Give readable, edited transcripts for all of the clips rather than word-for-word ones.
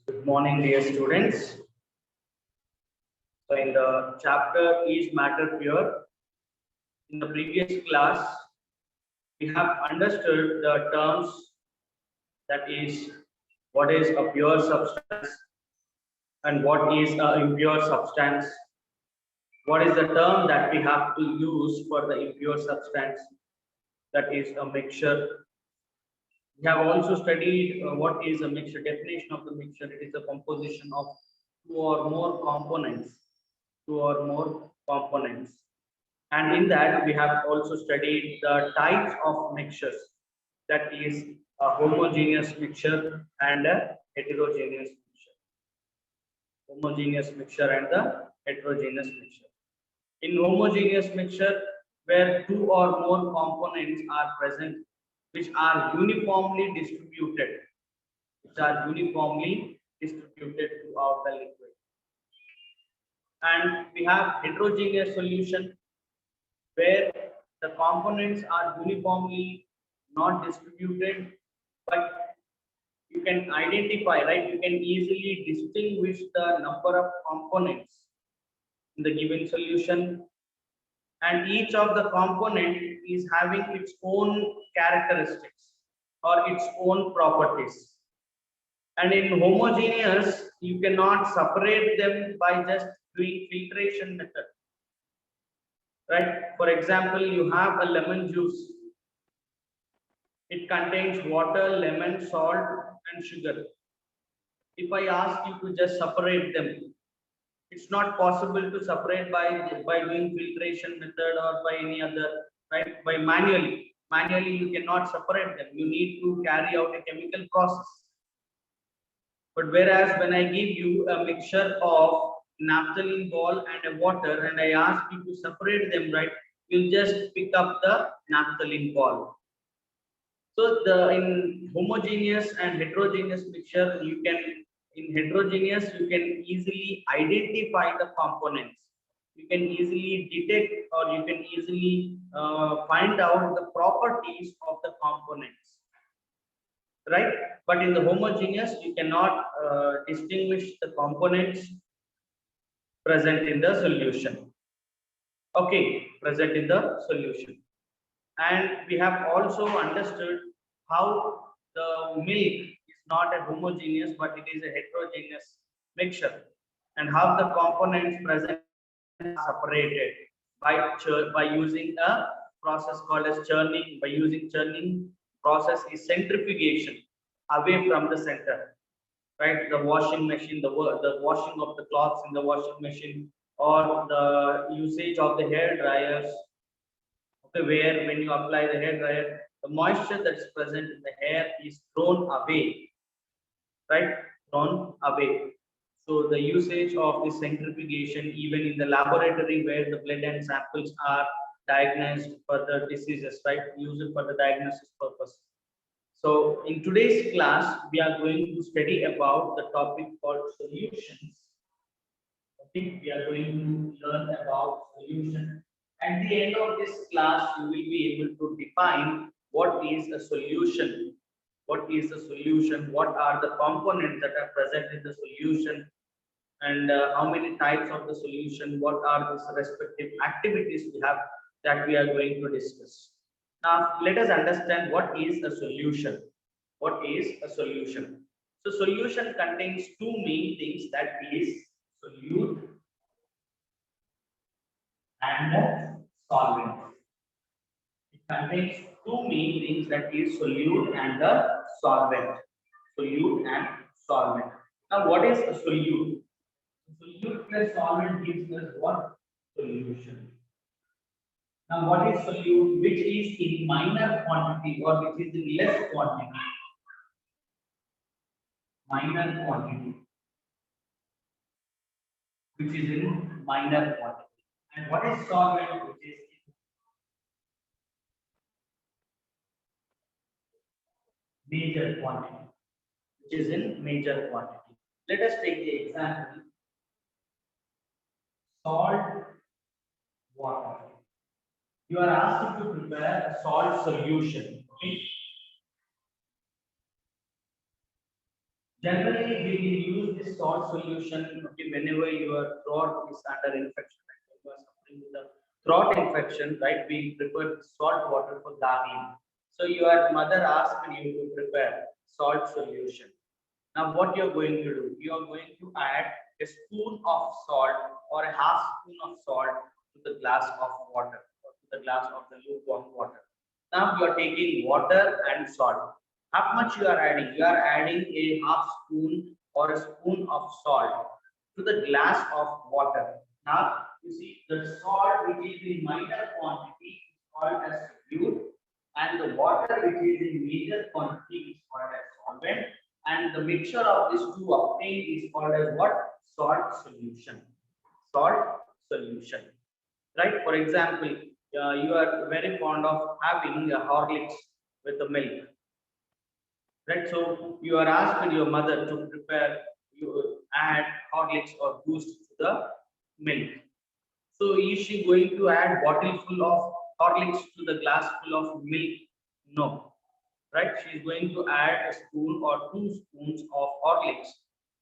Good morning, dear students. So, in the chapter Is Matter Pure? In the previous class, we have understood the terms, that is, what is a pure substance and what is an impure substance. What is the term that we have to use for the impure substance? That is a mixture. We have also studied what is a mixture, definition of the mixture. It is a composition of two or more components. And in that, we have also studied the types of mixtures. That is a homogeneous mixture and a heterogeneous mixture. Homogeneous mixture and the heterogeneous mixture. In homogeneous mixture, where two or more components are present, which are uniformly distributed, throughout the liquid. And we have heterogeneous solution, where the components are uniformly not distributed, but you can identify, right? You can easily distinguish the number of components in the given solution, and each of the component is having its own characteristics or its own properties. And in homogeneous, you cannot separate them by just doing filtration method, right? For example, you have a lemon juice. It contains water, lemon, salt, and sugar. If I ask you to just separate them, it's not possible to separate by doing filtration method or by any other, right? By manually you cannot separate them. You need to carry out a chemical process. But whereas when I give you a mixture of naphthalene ball and a water and I ask you to separate them, right, you'll just pick up the naphthalene ball. So in homogeneous and heterogeneous mixture, in heterogeneous you can easily identify the components. You can easily detect or you can easily find out the properties of the components, right? But in the homogeneous, you cannot distinguish the components present in the solution. Okay, present in the solution. And we have also understood how the milk is not a homogeneous but it is a heterogeneous mixture, and how the components present are separated by using a process called as churning. By using churning process is centrifugation away from the center, right? The washing machine, the washing of the clothes in the washing machine, or the usage of the hair dryers. Okay, where when you apply the hair dryer, the moisture that's present in the hair is thrown away, right? Thrown away. So the usage of this centrifugation, even in the laboratory where the blood and samples are diagnosed for the diseases, right? Use it for the diagnosis purpose. So in today's class, we are going to study about the topic called solutions. Okay, we are going to learn about solution. At the end of this class, you will be able to define what is a solution. What is a solution? What are the components that are present in the solution? And how many types of the solution? What are the respective activities we have that we are going to discuss? Now, let us understand what is a solution. What is a solution? So, solution contains two main things, that is solute and solvent. It contains two main things, that is solute and the solvent. Solute and solvent. Now, what is a solute? Solute plus solvent gives us what? Solution. Now, what is solute? Which is in minor quantity or which is in less quantity? Minor quantity. Which is in minor quantity. And what is solvent? Which is in major quantity. Which is in major quantity. Let us take the example. Salt water. You are asked to prepare a salt solution. Okay? Generally, we will use this salt solution, okay, whenever your throat is under infection. Right? You are suffering with a throat infection, right? We prepare salt water for gargling. So your mother asked you to prepare salt solution. Now, what you're going to do? You are going to add a spoon of salt or a half spoon of salt to the glass of water or to the glass of the lukewarm water. Now you are taking water and salt. How much you are adding? You are adding a half spoon or a spoon of salt to the glass of water. Now you see the salt which is in minor quantity is called as solute, and the water which is in major quantity is called as solvent, and the mixture of these two obtained is called as what? Salt solution. Salt solution. Right? For example, you are very fond of having a Horlicks with the milk. Right? So you are asked your mother to prepare, you add Horlicks or Boost to the milk. So is she going to add bottle full of Horlicks to the glass full of milk? No. Right? She is going to add a spoon or 2 spoons of Horlicks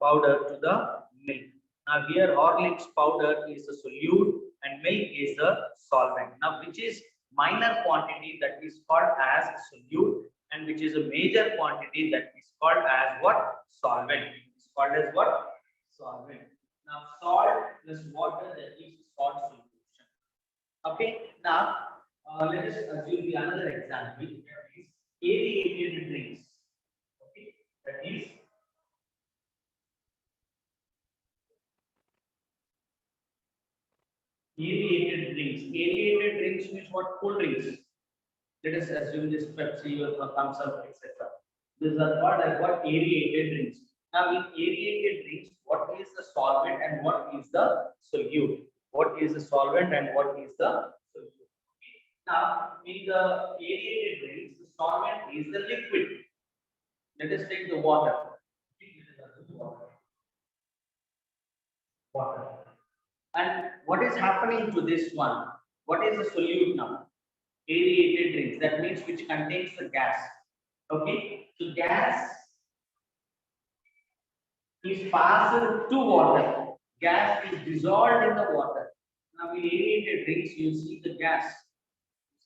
powder to the milk. Now here Horlicks powder is a solute and milk is the solvent. Now which is minor quantity that is called as solute, and which is a major quantity that is called as what? Solvent. It's called as what? Solvent. Now salt plus water, that is salt solution. Okay. Now let us assume the another example, that is aerated drinks. Okay. That is aerated drinks. Aerated drinks means what? Cool drinks. Let us assume this Pepsi or Thumbs Up, etc. These are called as what? Aerated drinks. Now, in aerated drinks, what is the solvent and what is the solute? What is the solvent and what is the solute? Okay. Now, in the aerated drinks, the solvent is the liquid. Let us take the water. Water. And what is happening to this one? What is the solute now? Aerated drinks. That means which contains the gas. Okay. So gas is passed to water. Gas is dissolved in the water. Now in aerated drinks, you see the gas.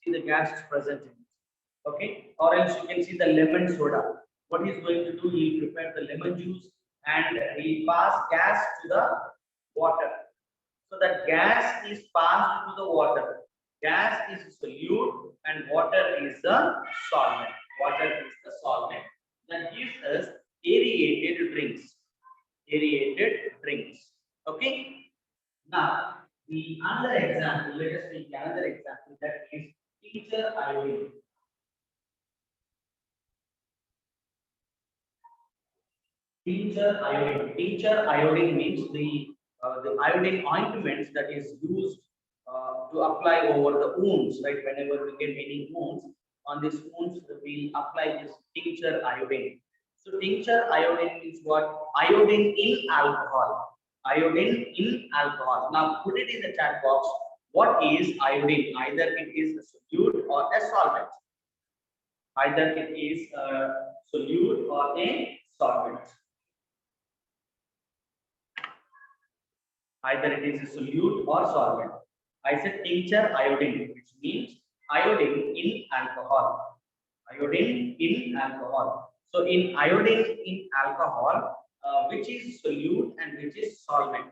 You see the gas is present in it. Okay. Or else you can see the lemon soda. What he's going to do, he'll prepare the lemon juice and he'll pass gas to the water. So that gas is passed to the water. Gas is solute and water is the solvent. Water is the solvent. That gives us aerated drinks. Aerated drinks. Okay. Now, the another example, let us take another example, that is tincture iodine. Tincture iodine. Tincture iodine means the iodine ointments that is used to apply over the wounds. Right, whenever we get any wounds, on these wounds we apply this tincture iodine. So tincture iodine means what? Iodine in alcohol. Iodine in alcohol. Now put it in the chat box. What is iodine? Either it is a solute or a solvent. Either it is a solute or a solvent. Either it is a solute or solvent. I said tincture iodine, which means iodine in alcohol. Iodine in alcohol. So in iodine in alcohol, which is solute and which is solvent.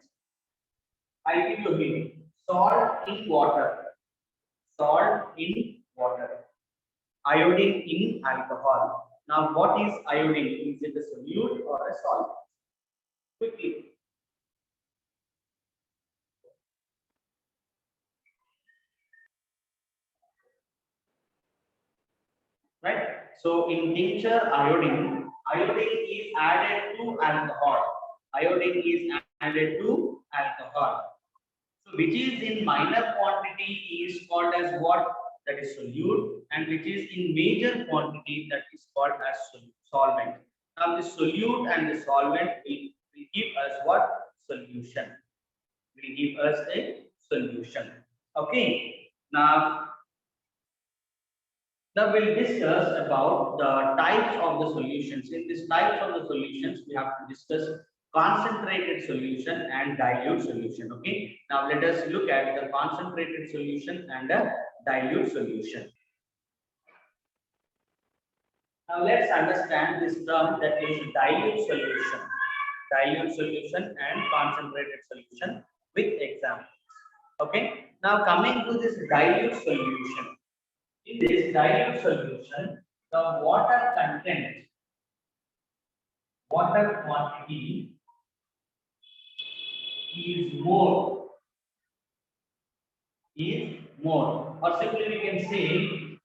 I give you a hint. Salt in water. Salt in water. Iodine in alcohol. Now, what is iodine? Is it a solute or a solvent? Quickly. Right? So in tincture iodine, iodine is added to alcohol. Iodine is added to alcohol. So which is in minor quantity is called as what? That is solute, and which is in major quantity that is called as solvent. Now the solute and the solvent will give us what? Solution. Will give us a solution. Okay. Now Now we'll discuss about the types of the solutions. In these types of the solutions, we have to discuss concentrated solution and dilute solution. Okay. Now let us look at the concentrated solution and a dilute solution. Now let's understand this term, that is dilute solution. Dilute solution and concentrated solution with examples. Okay. Now coming to this dilute solution. In this dilute solution, the water content, water quantity is more, or simply we can say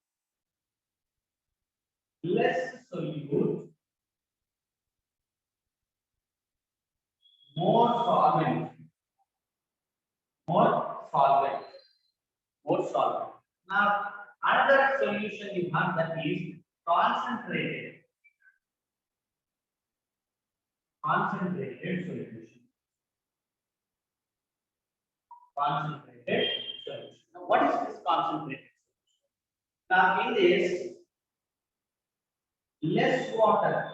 less solute, more solvent, more solvent, more solvent. Now, another solution you have, that is concentrated, concentrated solution. Concentrated solution. Now, what is this concentrated solution? Now, in this, less water,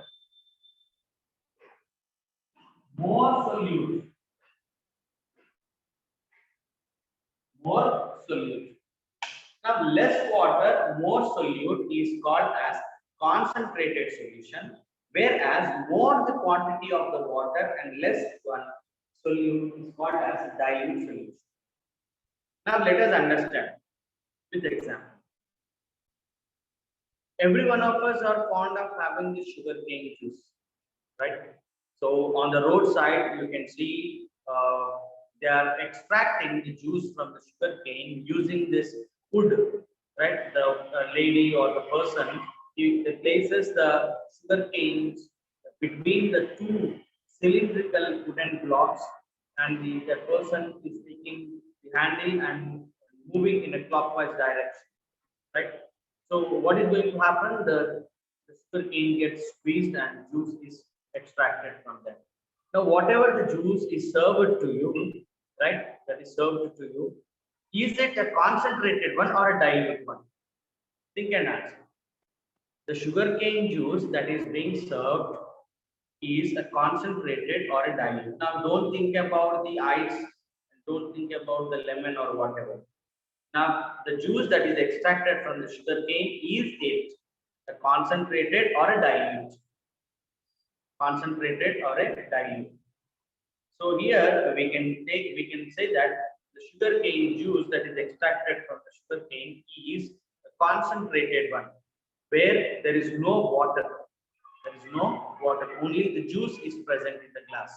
more solute, more solute. Now, less water, more solute is called as concentrated solution, whereas more the quantity of the water and less one solute is called as dilute solution. Now, let us understand with example. Every one of us are fond of having the sugarcane juice, right? So, on the roadside, you can see they are extracting the juice from the sugarcane using this wood, right? The lady or the person, he places the sugarcane between the two cylindrical wooden blocks, and the person is taking the handle and moving in a clockwise direction, right? So what is going to happen? The sugarcane gets squeezed and juice is extracted from that. Now, whatever the juice is served to you, right? That is served to you. Is it a concentrated one or a dilute one? Think and answer. The sugarcane juice that is being served is a concentrated or a dilute. Now, don't think about the ice, don't think about the lemon or whatever. Now, the juice that is extracted from the sugarcane, is it a concentrated or a dilute? Concentrated or a dilute. So here we can say that the sugarcane juice that is extracted from the sugarcane is a concentrated one, where there is no water. There is no water, only the juice is present in the glass.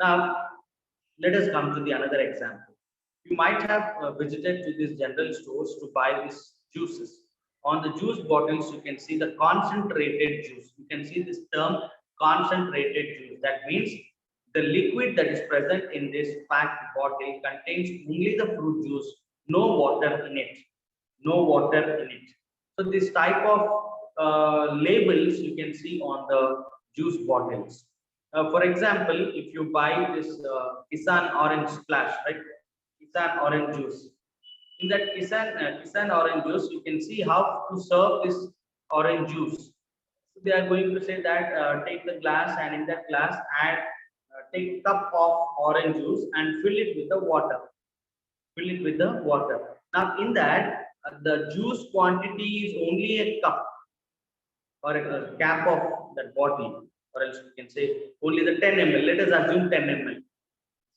Now, let us come to the another example. You might have visited to these general stores to buy these juices. On the juice bottles, you can see the concentrated juice. You can see this term concentrated juice. That means the liquid that is present in this packed bottle contains only the fruit juice, no water in it. No water in it. So this type of labels you can see on the juice bottles. For example, if you buy this Kisan Orange Splash, right? Kisan Orange Juice. In that Kisan Orange Juice, you can see how to serve this orange juice. So they are going to say that take the glass, and in that glass add take cup of orange juice and fill it with the water. Fill it with the water. Now in that the juice quantity is only a cup or a cap of that bottle, or else you can say only the 10 ml. Let us assume 10 ml.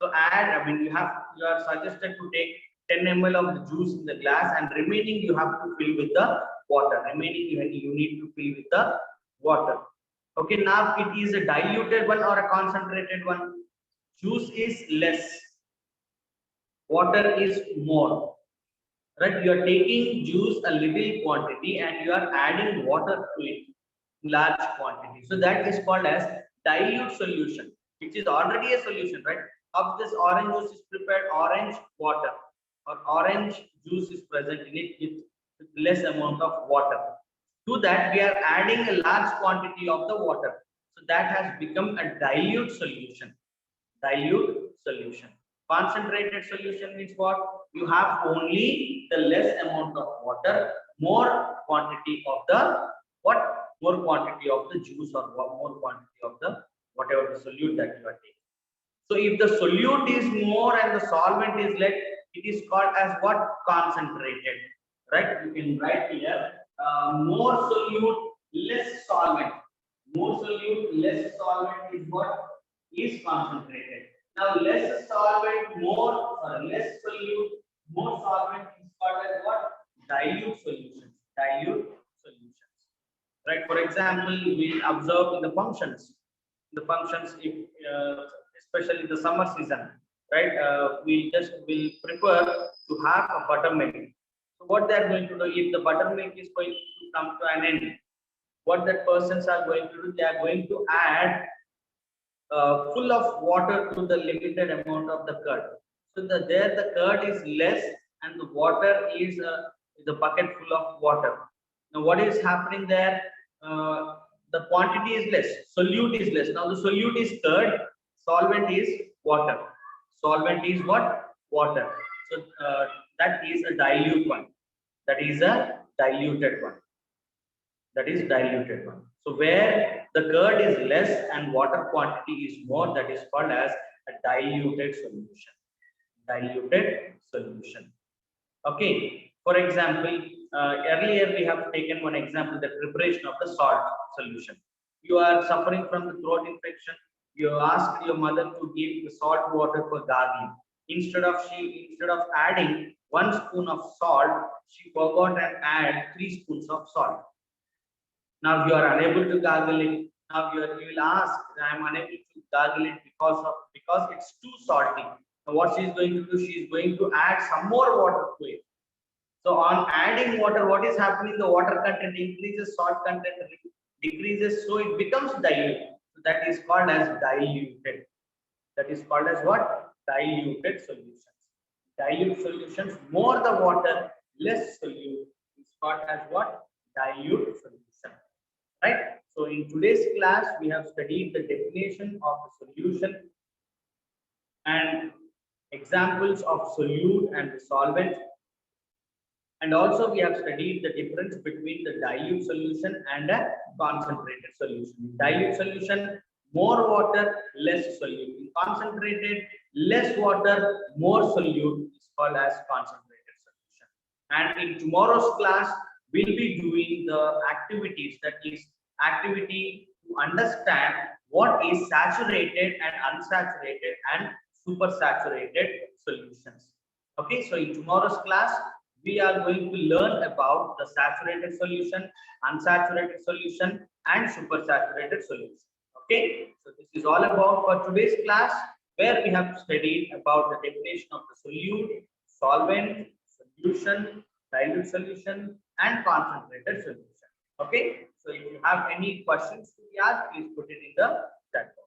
So add, I mean, you are suggested to take 10 ml of the juice in the glass, and remaining you have to fill with the water. Remaining you need to fill with the water. Okay, now it is a diluted one or a concentrated one. Juice is less, water is more. Right? You are taking juice a little quantity and you are adding water to it large quantity. So that is called as dilute solution, which is already a solution, right? Of this orange juice is prepared orange water, or orange juice is present in it with less amount of water. To that we are adding a large quantity of the water. So that has become a dilute solution. Dilute solution. Concentrated solution means what? You have only the less amount of water, more quantity of the more quantity of the juice, or more quantity of the whatever the solute that you are taking. So if the solute is more and the solvent is less, it is called as what? Concentrated, right? You can write here more solute, less solvent. More solute, less solvent is what? Is concentrated. Now less solvent, less solute, more solvent is called as what? Dilute solutions. Dilute solutions. Right? For example, we observe in the functions. The functions, if especially the summer season, right? We just will prefer to have a buttermilk. So what they are going to do, if the buttermilk is going to come to an end, what that persons are going to do, they are going to add full of water to the limited amount of the curd. So there the curd is less and the water is the bucket full of water. Now what is happening there? The quantity is less, solute is less. Now the solute is curd, solvent is water. Solvent is what? Water. So that is a dilute one. That is a diluted one. That is diluted one. So where the curd is less and water quantity is more, that is called as a diluted solution. Diluted solution. Okay. For example, earlier we have taken one example, the preparation of the salt solution. You are suffering from the throat infection. You asked your mother to give the salt water for gargling. Instead of adding 1 spoon of salt, she forgot and add 3 spoons of salt. Now you are unable to gargle it. Now you will ask, I am unable to gargle it because it's too salty. Now what she is going to do? She is going to add some more water to it. So on adding water, what is happening? The water content increases, salt content decreases, so it becomes dilute. So that is called as diluted. That is called as what? Diluted solutions. Dilute solutions, more the water, less solute, is called as what? Dilute solution. Right? So in today's class, we have studied the definition of the solution and examples of solute and the solvent. And also we have studied the difference between the dilute solution and a concentrated solution. In dilute solution, more water, less solute. In concentrated, less water, more solute is called as concentrated solution. And in tomorrow's class, we'll be doing the activities, that is activity to understand what is saturated and unsaturated and supersaturated solutions. Okay, so in tomorrow's class, we are going to learn about the saturated solution, unsaturated solution, and supersaturated solution. Okay, so this is all about for today's class, where we have studied about the definition of the solute, solvent, solution, dilute solution, and concentrated solution. Okay, so if you have any questions to be asked, please put it in the chat box.